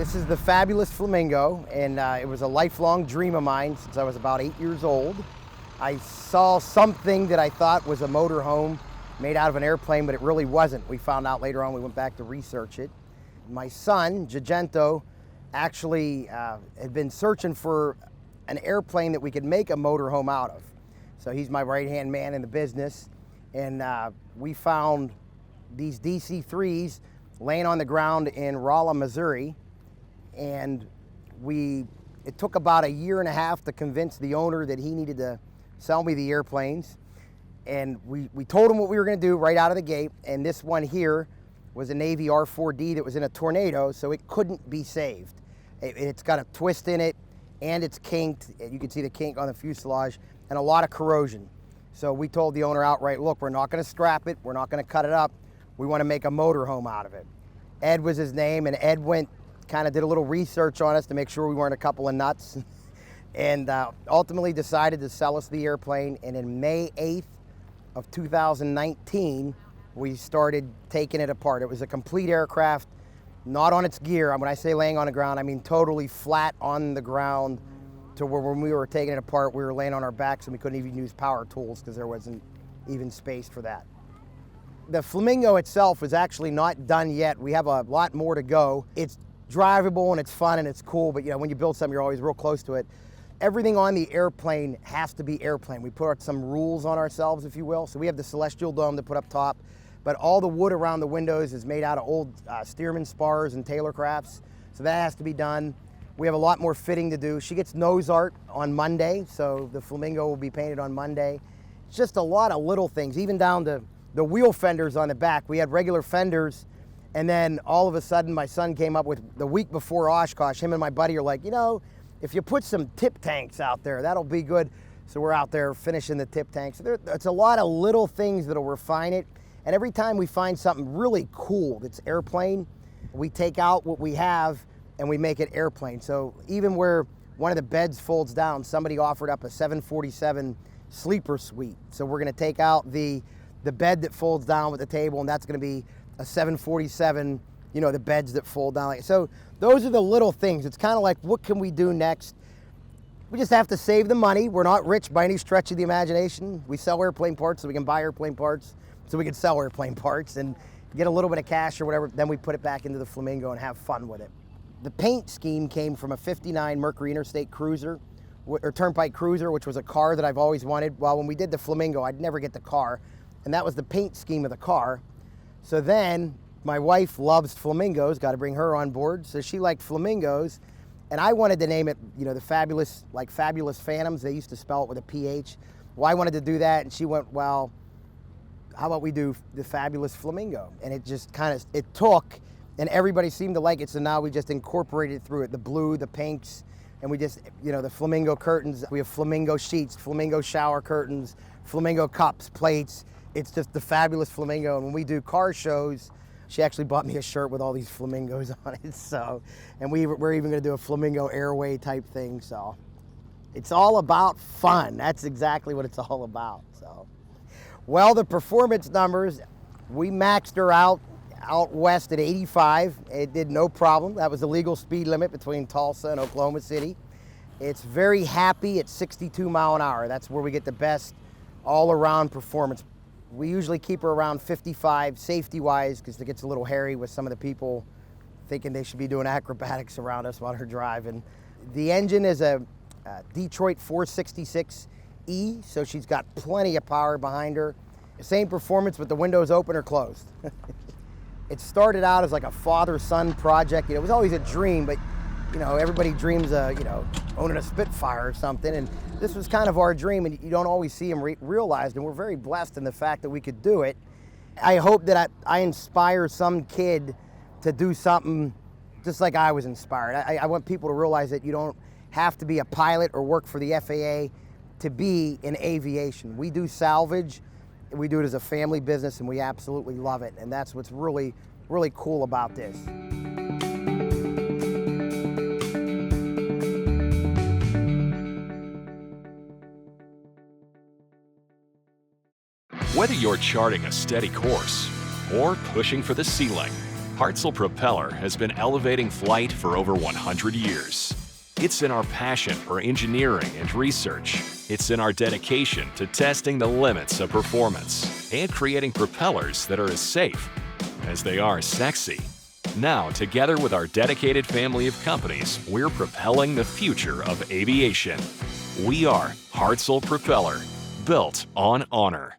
This is the Fabulous Flamingo, and it was a lifelong dream of mine since I was about 8 years old. I saw something that I thought was a motorhome made out of an airplane, but it really wasn't. We found out later on, we went back to research it. My son, Gigento, actually had been searching for an airplane that we could make a motorhome out of. So he's my right-hand man in the business, and we found these DC-3s laying on the ground in Rolla, Missouri, and it took about a year and a half to convince the owner that he needed to sell me the airplanes. And we told him what we were going to do right out of the gate, and this one here was a Navy R4D that was in a tornado, so it couldn't be saved. It's got a twist in it, and it's kinked. You can see the kink on the fuselage, and a lot of corrosion. So we told the owner outright, look, we're not going to scrap it, we're not going to cut it up, we want to make a motorhome out of it. Ed was his name, and Ed kind of did a little research on us to make sure we weren't a couple of nuts, and ultimately decided to sell us the airplane. And in May 8th of 2019, we started taking it apart. It was a complete aircraft, not on its gear. When I say laying on the ground, I mean totally flat on the ground, to where when we were taking it apart, we were laying on our backs and we couldn't even use power tools because there wasn't even space for that. The Flamingo itself was actually not done yet. We have a lot more to go. It's drivable and it's fun and it's cool, but you know, when you build something, you're always real close to it. Everything on the airplane has to be airplane. We put some rules on ourselves, if you will. So we have the celestial dome to put up top, but all the wood around the windows is made out of old Stearman spars and Taylor crafts. So that has to be done. We have a lot more fitting to do. She gets nose art on Monday, so the Flamingo will be painted on Monday. It's just a lot of little things, even down to the wheel fenders on the back. We had regular fenders, and then all of a sudden my son came up with, the week before Oshkosh, him and my buddy are like, you know, if you put some tip tanks out there, that'll be good. So we're out there finishing the tip tanks. It's a lot of little things that'll refine it. And every time we find something really cool that's airplane, we take out what we have and we make it airplane. So even where one of the beds folds down, somebody offered up a 747 sleeper suite. So we're gonna take out the bed that folds down with the table, and that's gonna be a 747, you know, the beds that fold down. So those are the little things. It's kind of like, what can we do next? We just have to save the money. We're not rich by any stretch of the imagination. We sell airplane parts so we can buy airplane parts, so we can sell airplane parts and get a little bit of cash or whatever. Then we put it back into the Flamingo and have fun with it. The paint scheme came from a 59 Mercury Interstate Cruiser, or Turnpike Cruiser, which was a car that I've always wanted. Well, when we did the Flamingo, I'd never get the car, and that was the paint scheme of the car. So then my wife loves flamingos, got to bring her on board. So she liked flamingos, and I wanted to name it, you know, the Fabulous, like Fabulous Phantoms. They used to spell it with a PH. Well, I wanted to do that, and she went, well, how about we do the Fabulous Flamingo? And it just kind of, it took, and everybody seemed to like it, so now we just incorporated through it, the blue, the pinks, and we just, you know, the flamingo curtains. We have flamingo sheets, flamingo shower curtains, flamingo cups, plates. It's just the Fabulous Flamingo. And when we do car shows, she actually bought me a shirt with all these flamingos on it. So, and we're even gonna do a flamingo airway type thing. So it's all about fun. That's exactly what it's all about. So, well, the performance numbers, we maxed her out west at 85. It did no problem. That was the legal speed limit between Tulsa and Oklahoma City. It's very happy at 62 mile an hour. That's where we get the best all-around performance. We usually keep her around 55 safety-wise, because it gets a little hairy with some of the people thinking they should be doing acrobatics around us while they're driving. The engine is a Detroit 466E, so she's got plenty of power behind her. Same performance, but the windows open or closed. It started out as like a father-son project. You know, it was always a dream, but you know, everybody dreams of, you know, owning a Spitfire or something, and this was kind of our dream, and you don't always see them realized, and we're very blessed in the fact that we could do it. I hope that I inspire some kid to do something just like I was inspired. I want people to realize that you don't have to be a pilot or work for the FAA to be in aviation. We do salvage, we do it as a family business, and we absolutely love it, and that's what's really, really cool about this. Whether you're charting a steady course or pushing for the ceiling, Hartzell Propeller has been elevating flight for over 100 years. It's in our passion for engineering and research. It's in our dedication to testing the limits of performance and creating propellers that are as safe as they are sexy. Now, together with our dedicated family of companies, we're propelling the future of aviation. We are Hartzell Propeller, built on honor.